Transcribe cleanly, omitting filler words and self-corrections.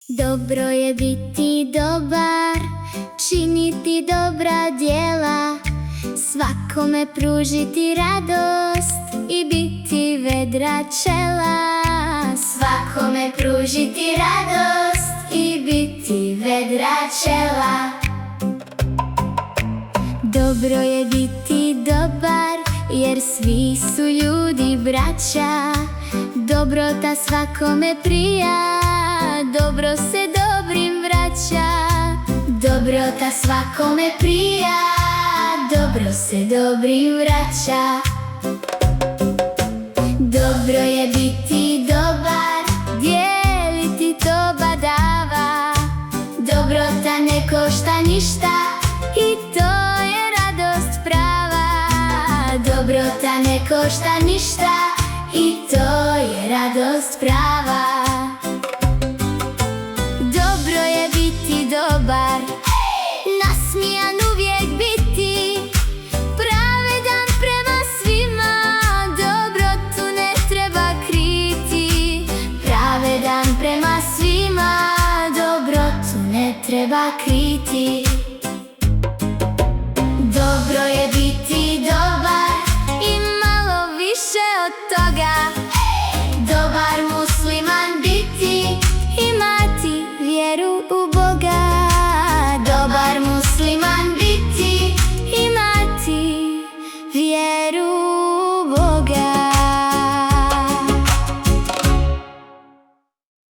Dobro je biti dobar, činiti dobra djela, svakome pružiti radost i biti vedra čela. Svakome pružiti radost i biti vedra čela. Dobro je biti dobar, jer svi su ljudi braća. Dobrota svakome prija, dobro se dobrim vraća. Dobrota svakome prija, dobro se dobrim vraća. Dobro je biti dobar, dijeliti to badava. Dobrota ne košta ništa i to je radost prava. Dobrota ne košta ništa i to je radost prava. Dobro je biti dobar, nasmijan uvijek biti, pravedan prema svima, dobrotu ne treba kriti. Pravedan prema svima, dobrotu ne treba kriti.